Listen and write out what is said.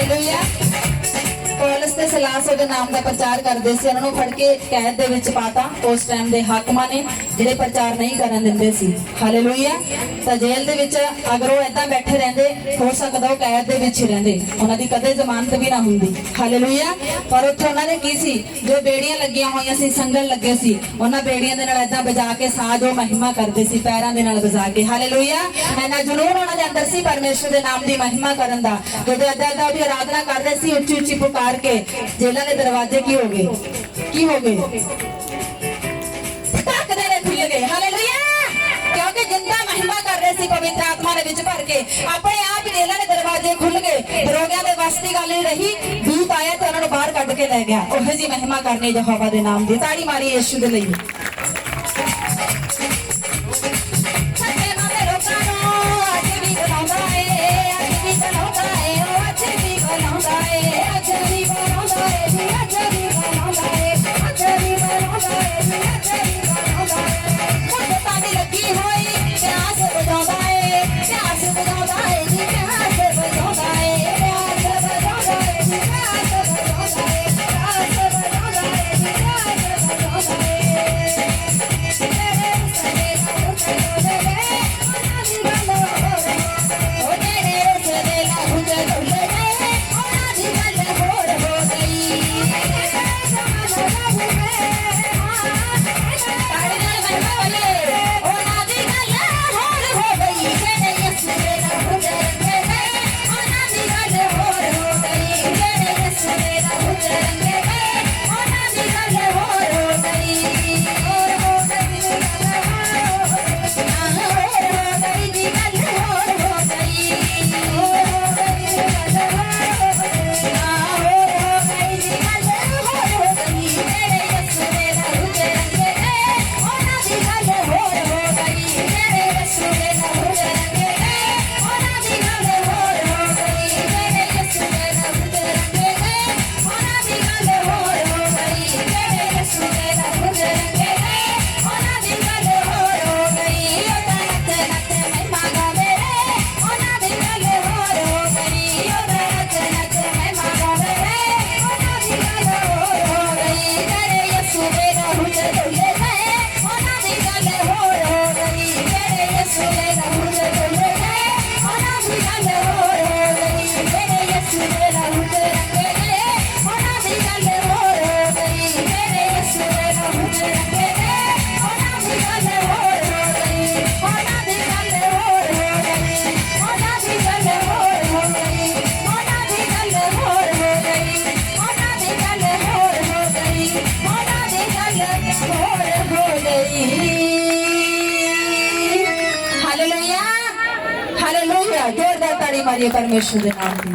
Hallelujah. Paulus ਤੇ ਸਿਲਾਸ ਉਹਦੇ ਨਾਮ ਦਾ ਪ੍ਰਚਾਰ ਕਰਦੇ ਸੀ, ਉਹਨਾਂ ਨੂੰ ਫੜ ਕੇ ਕੈਦ ਦੇ ਵਿੱਚ ਪਾਤਾ ਉਸ ਟਾਈਮ ਦੇ ਹਾਕਮਾਂ ਨੇ, ਜਿਹੜੇ ਪ੍ਰਚਾਰ ਨਹੀਂ ਕਰਨ ਦਿੰਦੇ ਸੀ। ਹਾਲੇਲੂਇਆ। ਤਾਂ ਜੇਲ੍ਹ ਦੇ ਵਿੱਚ ਅਗਰ ਉਹ ਏਦਾਂ ਬੈਠੇ ਰਹਿੰਦੇ, ਹੋ ਸਕਦਾ ਉਹ ਕੈਦ ਦੇ ਵਿੱਚ ਹੀ ਰਹਿੰਦੇ, ਉਹਨਾਂ ਦੀ ਕਦੇ ਜ਼ਮਾਨਤ ਵੀ ਨਾ ਹੁੰਦੀ। ਹਾਲੇਲੂਇਆ। ਪਰ ਉੱਥੇ ਉਹਨਾਂ ਨੇ ਕੀ ਸੀ, ਜੋ ਬੇੜੀਆਂ ਲੱਗੀਆਂ ਹੋਈਆਂ ਸੀ, ਸੰਗਲ ਲੱਗੇ ਸੀ, ਉਹਨਾਂ ਬੇੜੀਆਂ ਦੇ ਨਾਲ ਏਦਾਂ ਵਜਾ ਕੇ ਸਾਜ ਉਹ ਮਹਿਮਾ ਕਰਦੇ ਸੀ, ਪੈਰਾਂ ਦੇ ਨਾਲ ਵਜਾ ਕੇ। ਹਾਲੇਲੂਇਆ। ਇੰਨਾ ਜਨੂਨ ਉਹਨਾਂ ਦੇ ਅੰਦਰ ਸੀ ਪਰਮੇਸ਼ਰ ਦੇ ਨਾਮ ਦੀ ਮਹਿਮਾ ਕਰਨ ਦਾ। ਜਦੋਂ ਏਦਾਂ ਏਦਾਂ ਉਹਦੀ ਆਰਾਧਨਾ ਕਰਦੇ ਸੀ, ਉੱਚੀ ਉੱਚੀ ਪੁਕਾਰ के जेलों के दरवाजे की हो गए, फटाक देने खुल गए। हालेलुया। क्योंकि जिंदा महिमा कर रहे थे पवित्र आत्मा ने विच भर के, अपने आप जेलों के दरवाजे खुल गए। दरोगियां दे बस दी गल नहीं रही, दूत आया तो उन्होंने बाहर कढ़ के लै गया। ओह जी महिमा करनी यहोवा दे नाम दी। ताड़ी मारी यीशु दे लई। हालेलुया। हालेलुया। जोरदार ताड़ी मारिए परमेश्वर के नाम की।